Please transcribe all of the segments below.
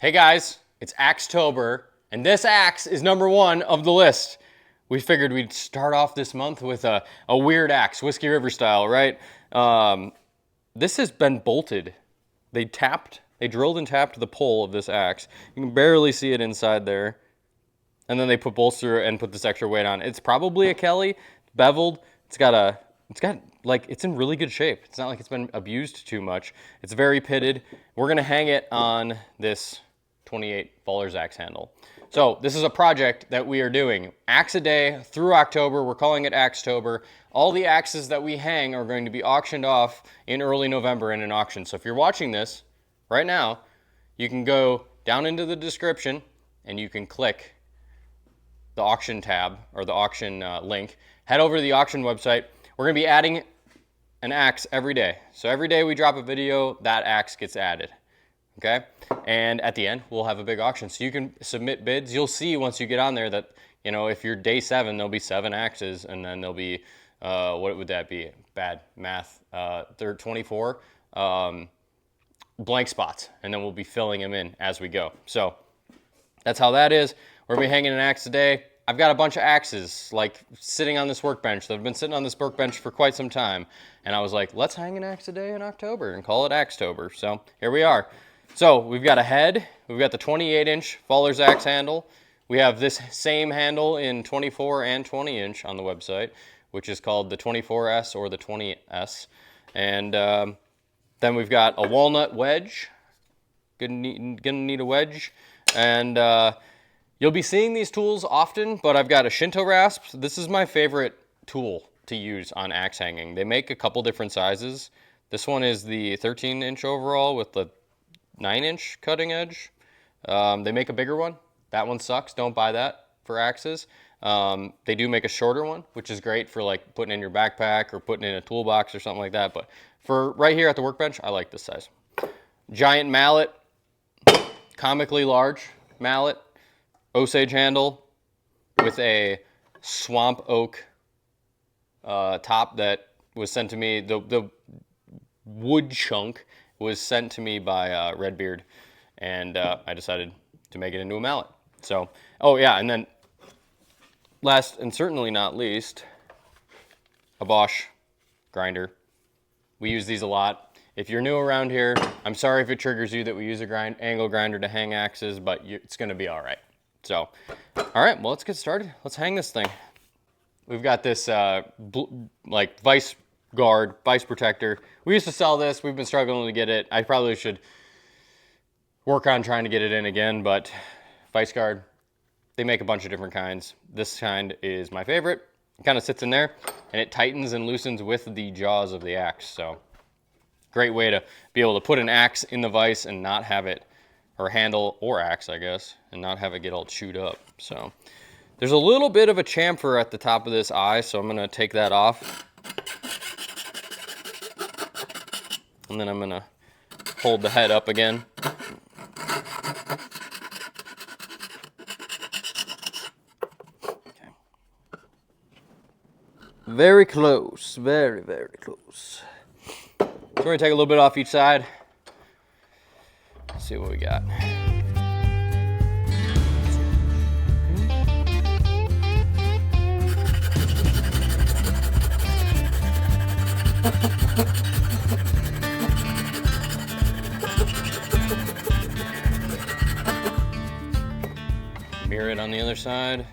Hey guys, it's Axetober, and this axe is number one of the list. We figured we'd start off this month with a weird axe, Whiskey River style, right? This has been bolted. They drilled and tapped the pole of this axe. You can barely see it inside there. And then they put bolts through it and put this extra weight on. It's probably a Kelly, beveled. It's in really good shape. It's not like it's been abused too much. It's very pitted. We're gonna hang it on this 28 Fuller's axe handle. So this is a project that we are doing. Axe a day through October. We're calling it Axetober. All the axes that we hang are going to be auctioned off in early November in an auction. So if you're watching this right now, you can go down into the description and you can click the auction tab or the auction link. Head over to the auction website. We're going to be adding an axe every day. So every day we drop a video, that axe gets added. Okay? And at the end, we'll have a big auction. So you can submit bids. You'll see once you get on there that, you know, if you're day 7, there'll be 7 axes, and then there'll be, what would that be? Bad math. 24 blank spots, and then we'll be filling them in as we go. So that's how that is. We're going to be hanging an axe today. I've got a bunch of axes like sitting on this workbench that have been sitting on this workbench for quite some time. And I was like, let's hang an axe today in October and call it Axetober. So here we are. So we've got a head. We've got the 28-inch Fuller's axe handle. We have this same handle in 24 and 20-inch on the website, which is called the 24S or the 20S. And then we've got a walnut wedge. Gonna need a wedge. And you'll be seeing these tools often, but I've got a Shinto rasp. This is my favorite tool to use on axe hanging. They make a couple different sizes. This one is the 13-inch overall with the 9-inch cutting edge. They make a bigger one. That one sucks. Don't buy that for axes. They do make a shorter one, which is great for like putting in your backpack or putting in a toolbox or something like that. But for right here at the workbench, I like this size. Giant mallet, comically large mallet. Osage handle with a swamp oak top that was sent to me. The wood chunk was sent to me by Redbeard, and I decided to make it into a mallet. So, oh yeah, and then last and certainly not least, a Bosch grinder. We use these a lot. If you're new around here, I'm sorry if it triggers you that we use a angle grinder to hang axes, but it's going to be all right. So, all right, well, let's get started. Let's hang this thing. We've got this like vice guard, vice protector. We used to sell this. We've been struggling to get it. I probably should work on trying to get it in again, but vice guard, they make a bunch of different kinds. This kind is my favorite. It kind of sits in there, and it tightens and loosens with the jaws of the axe. So, great way to be able to put an axe in the vice and not have it, or handle, or axe, I guess, and not have it get all chewed up. So there's a little bit of a chamfer at the top of this eye, so I'm going to take that off. And then I'm going to hold the head up again. Okay. Very close, very, very close. So we're going to take a little bit off each side. Let's see what we got. Mirror it on the other side.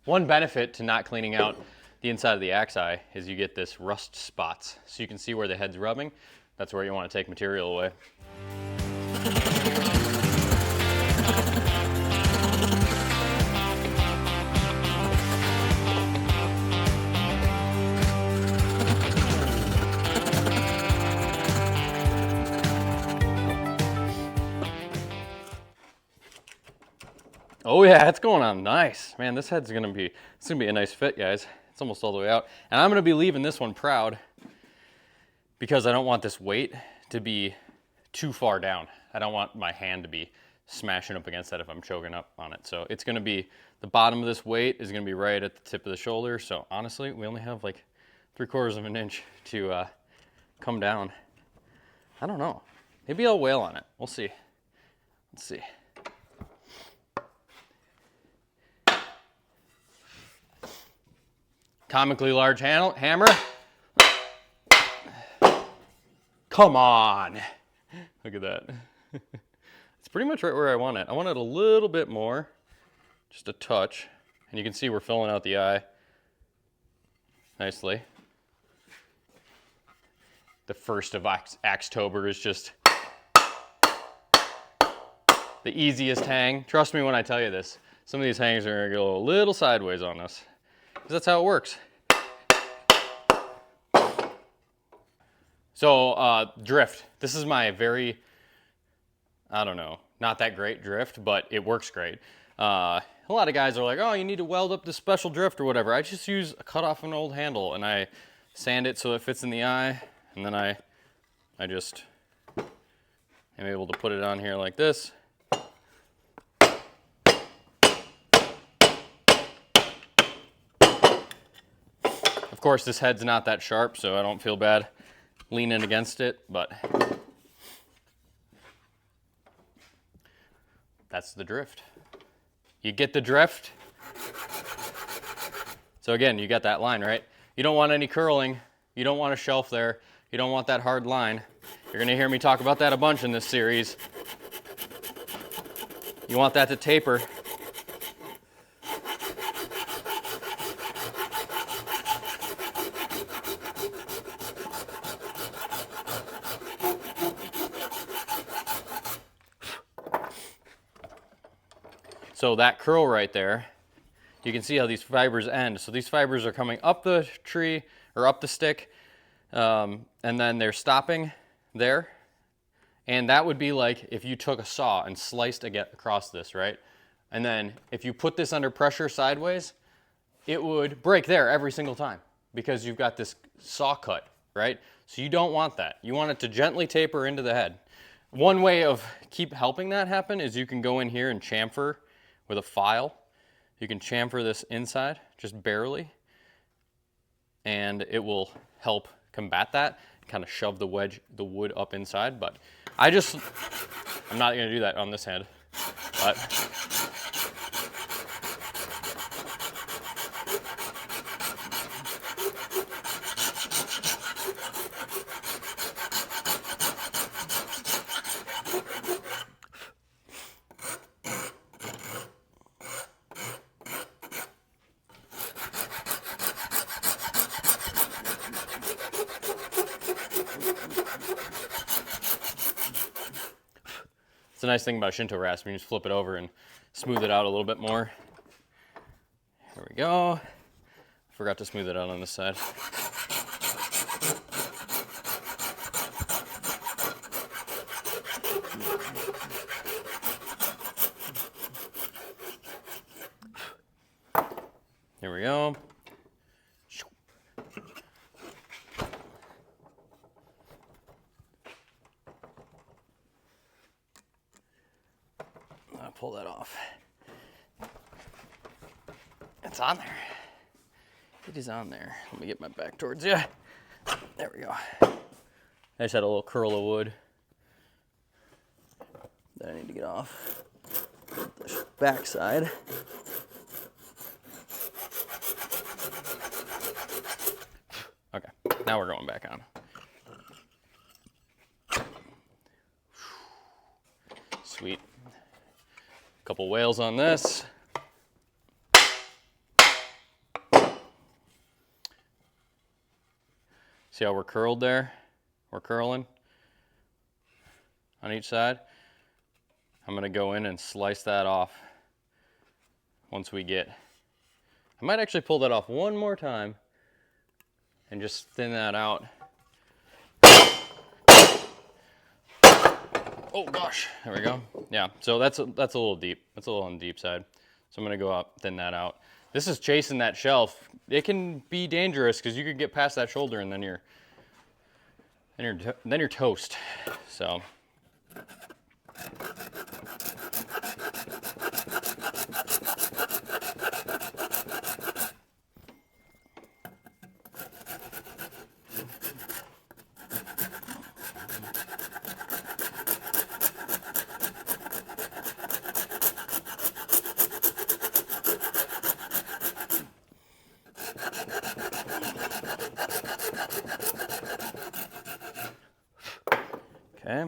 One benefit to not cleaning out the inside of the axe eye is you get this rust spots. So you can see where the head's rubbing. That's where you want to take material away. Oh yeah, it's going on nice. Man, this head's gonna be, it's gonna be a nice fit, guys. It's almost all the way out. And I'm gonna be leaving this one proud because I don't want this weight to be too far down. I don't want my hand to be smashing up against that if I'm choking up on it. So it's gonna be, the bottom of this weight is gonna be right at the tip of the shoulder. So honestly, we only have like 3/4 of an inch to come down. I don't know. Maybe I'll wail on it. We'll see. Let's see. Comically large hammer. Come on. Look at that. It's pretty much right where I want it. I want it a little bit more, just a touch. And you can see we're filling out the eye nicely. The first of Axetober is just the easiest hang. Trust me when I tell you this. Some of these hangs are gonna go a little sideways on us, because that's how it works. So drift. This is my very, I don't know, not that great drift, but it works great. A lot of guys are like, oh, you need to weld up this special drift or whatever. I just use a cut off an old handle and I sand it so it fits in the eye, and then I just am able to put it on here like this. Of course, this head's not that sharp, so I don't feel bad leaning against it, but that's the drift. You get the drift. So again, you got that line, right? You don't want any curling. You don't want a shelf there. You don't want that hard line. You're gonna hear me talk about that a bunch in this series. You want that to taper. So that curl right there, you can see how these fibers end. So these fibers are coming up the tree or up the stick, and then they're stopping there. And that would be like if you took a saw and sliced across this, right? And then if you put this under pressure sideways, it would break there every single time because you've got this saw cut, right? So you don't want that. You want it to gently taper into the head. One way of keep helping that happen is you can go in here and chamfer with a file. You can chamfer this inside, just barely, and it will help combat that, kind of shove the wood up inside. But I'm not gonna do that on this hand, but the nice thing about Shinto rasp, you just flip it over and smooth it out a little bit more. There we go. Forgot to smooth it out on this side. There we go. Pull that off. It's on there. It is on there. Let me get my back towards you. There we go. I just had a little curl of wood that I need to get off the back side. Okay, now we're going back on. Sweet. Couple whales on this. See how we're curled there? We're curling on each side. I'm gonna go in and slice that off once we get. I might actually pull that off one more time and just thin that out. Oh gosh, there we go. Yeah, so that's a little deep. That's a little on the deep side. So I'm gonna go up, thin that out. This is chasing that shelf. It can be dangerous because you could get past that shoulder and then you're toast. So. Okay.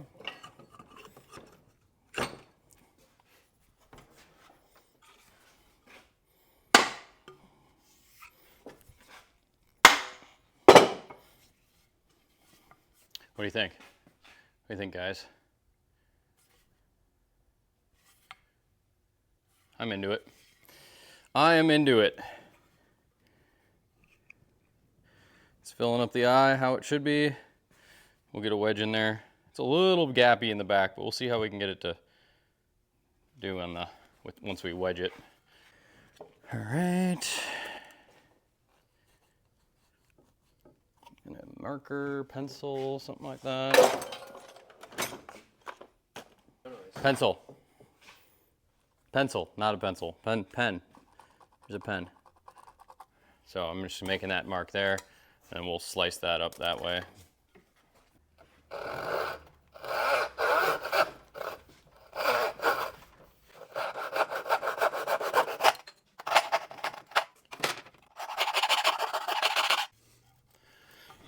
What do you think? What do you think, guys? I'm into it. I am into it. It's filling up the eye how it should be. We'll get a wedge in there. It's a little gappy in the back, but we'll see how we can get it to do on the once we wedge it. All right. And a marker, pencil, something like that. Pencil. Pencil, not a pencil. Pen. There's a pen. So I'm just making that mark there, and we'll slice that up that way.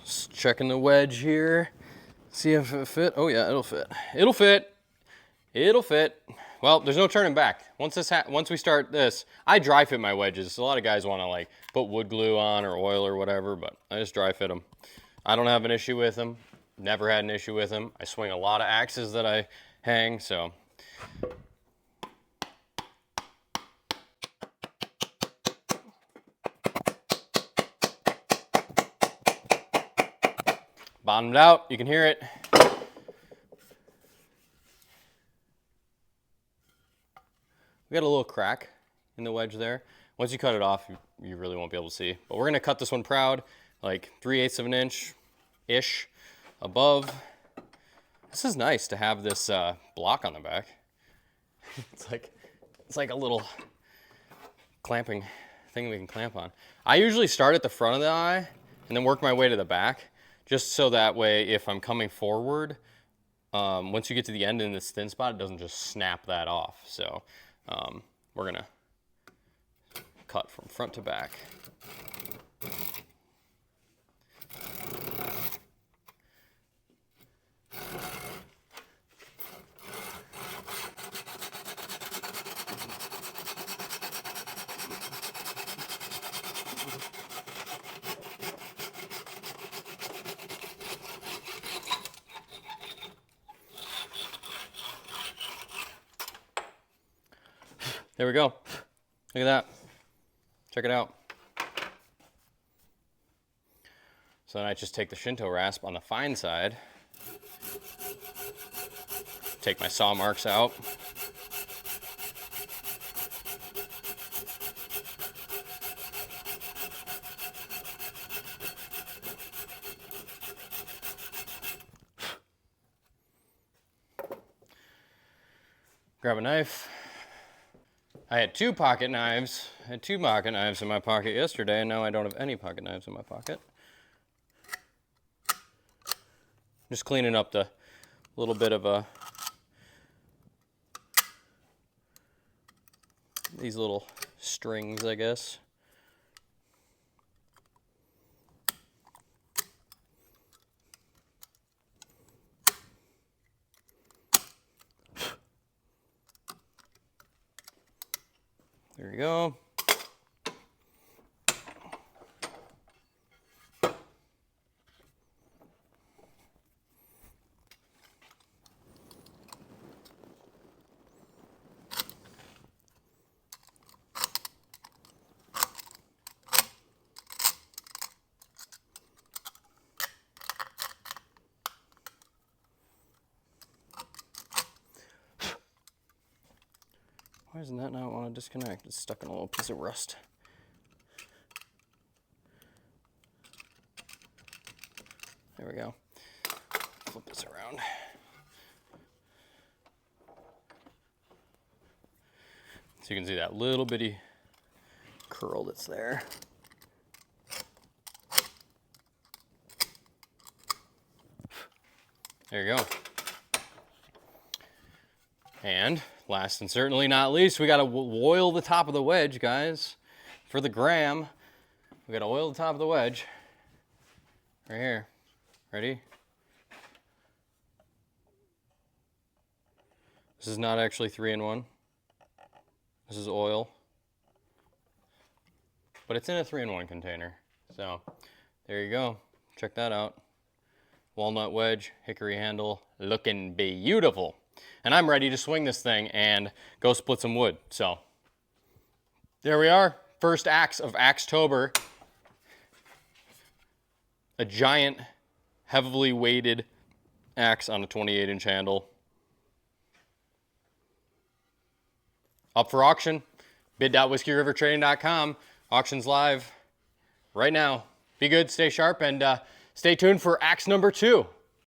Just checking the wedge here. See if it fit. Oh yeah, it'll fit. It'll fit. It'll fit. Well, there's no turning back. Once we start this, I dry fit my wedges. A lot of guys want to like put wood glue on or oil or whatever, but I just dry fit them. I don't have an issue with them. Never had an issue with them. I swing a lot of axes that I hang, so. Bottomed out, you can hear it. We got a little crack in the wedge there. Once you cut it off, you really won't be able to see. But we're gonna cut this one proud, like 3/8 of an inch-ish above. This is nice to have this block on the back. It's like a little clamping thing we can clamp on. I usually start at the front of the eye and then work my way to the back, just so that way if I'm coming forward, once you get to the end in this thin spot, it doesn't just snap that off. So we're gonna cut from front to back. There we go. Look at that. Check it out. So then I just take the Shinto rasp on the fine side, take my saw marks out. Grab a knife. I had two pocket knives. I had two pocket knives in my pocket yesterday, and now I don't have any pocket knives in my pocket. Just cleaning up the little bit of these little strings, I guess. There you go. Why doesn't that not want to disconnect? It's stuck in a little piece of rust. There we go. Flip this around. So you can see that little bitty curl that's there. There you go. And last and certainly not least, we got to oil the top of the wedge, guys. For the gram, we got to oil the top of the wedge. Right here. Ready? This is not actually 3-in-1. This is oil. But it's in a 3-in-1 container. So there you go. Check that out. Walnut wedge, hickory handle, looking beautiful. And I'm ready to swing this thing and go split some wood. So there we are. First axe of Axetober. A giant, heavily weighted axe on a 28-inch handle. Up for auction. Bid.whiskeyrivertrading.com. Auction's live right now. Be good, stay sharp, and stay tuned for axe number 2.